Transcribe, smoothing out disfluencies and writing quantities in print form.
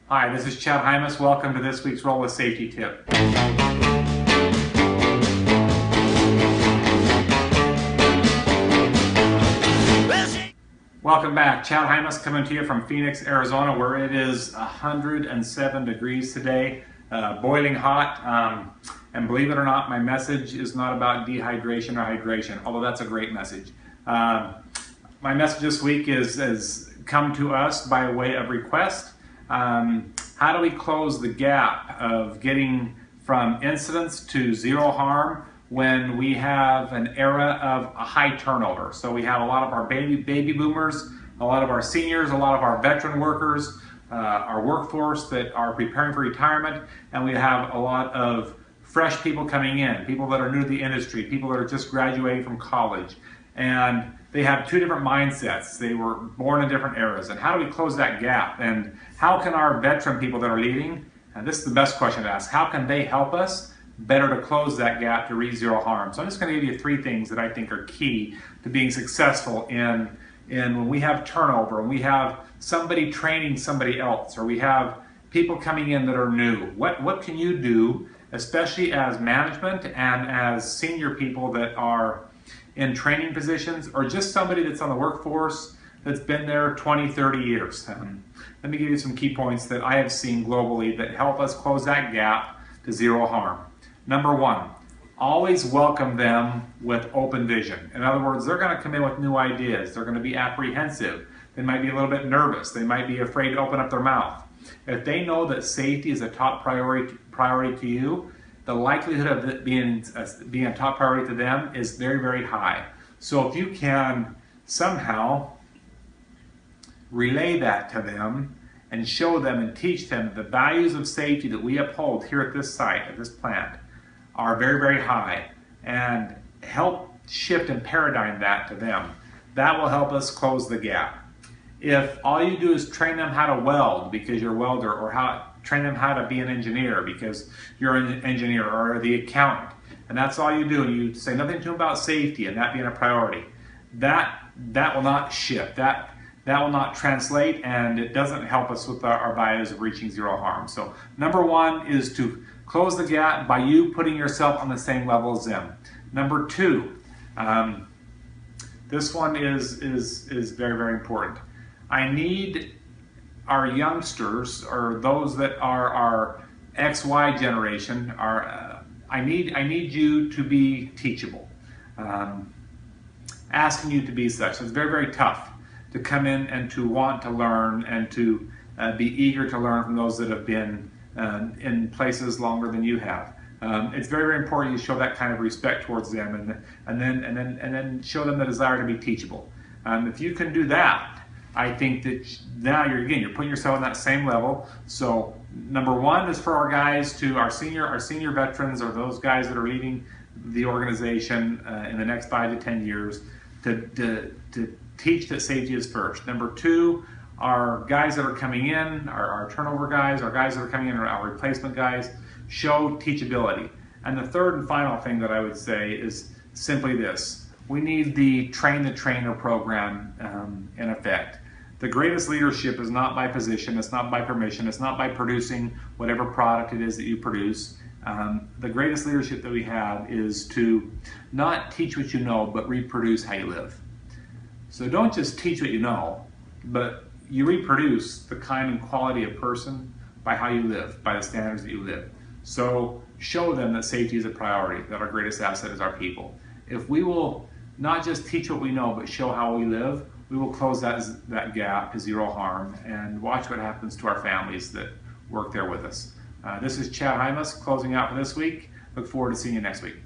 Hi, this is Chad Hymas. Welcome to this week's Roll with Safety Tip. Welcome back. Chad Hymas coming to you from Phoenix, Arizona, where it is 107 degrees today, boiling hot. And believe it or not, my message is not about dehydration or hydration, although that's a great message. My message this week is come to us by way of request. How do we close the gap of getting from incidents to zero harm when we have an era of a high turnover? So we have a lot of our baby boomers, a lot of our seniors, a lot of our veteran workers, our workforce that are preparing for retirement, and we have a lot of fresh people coming in, people that are new to the industry, people that are just graduating from college, and they have two different mindsets. They were born in different eras. And how do we close that gap? And how can our veteran people that are leaving, and this is the best question to ask, how can they help us better to close that gap to reach zero harm? So I'm just going to give you three things that I think are key to being successful in when we have turnover, and we have somebody training somebody else, or we have people coming in that are new. What can you do, especially as management and as senior people that are in training positions, or just somebody that's on the workforce that's been there 20, 30 years. Let me give you some key points that I have seen globally that help us close that gap to zero harm. Number one, always welcome them with open vision. In other words, they're going to come in with new ideas. They're going to be apprehensive. They might be a little bit nervous. They might be afraid to open up their mouth. If they know that safety is a top priority to you, the likelihood of it being a top priority to them is very, very high. So if you can somehow relay that to them and show them and teach them the values of safety that we uphold here at this site, at this plant, are very, very high, and help shift and paradigm that to them, that will help us close the gap. If all you do is train them how to weld because you're a welder, or train them how to be an engineer because you're an engineer, or the accountant, and that's all you do, and you say nothing to them about safety and that being a priority, that will not shift, that will not translate, and it doesn't help us with our values of reaching zero harm. So number one is to close the gap by you putting yourself on the same level as them. Number two, this one is very, very important. I need our youngsters, or those that are our XY generation, I need you to be teachable. Asking you to be such. It's very, very tough to come in and to want to learn and to be eager to learn from those that have been in places longer than you have. It's very, very important you show that kind of respect towards them, and then show them the desire to be teachable. If you can do that, I think that now you're putting yourself on that same level. So number one is for our senior veterans, or those guys that are leading the organization in the next 5 to 10 years, to teach that safety is first. Number two, our guys that are coming in, our turnover guys, our guys that are coming in, our replacement guys, show teachability. And the third and final thing that I would say is simply this: we need the train the trainer program in effect. The greatest leadership is not by position, it's not by permission, it's not by producing whatever product it is that you produce. The greatest leadership that we have is to not teach what you know, but reproduce how you live. So don't just teach what you know, but you reproduce the kind and quality of person by how you live, by the standards that you live. So show them that safety is a priority, that our greatest asset is our people. If we will not just teach what we know, but show how we live, we will close that gap to zero harm, and watch what happens to our families that work there with us. This is Chad Hymas closing out for this week. Look forward to seeing you next week.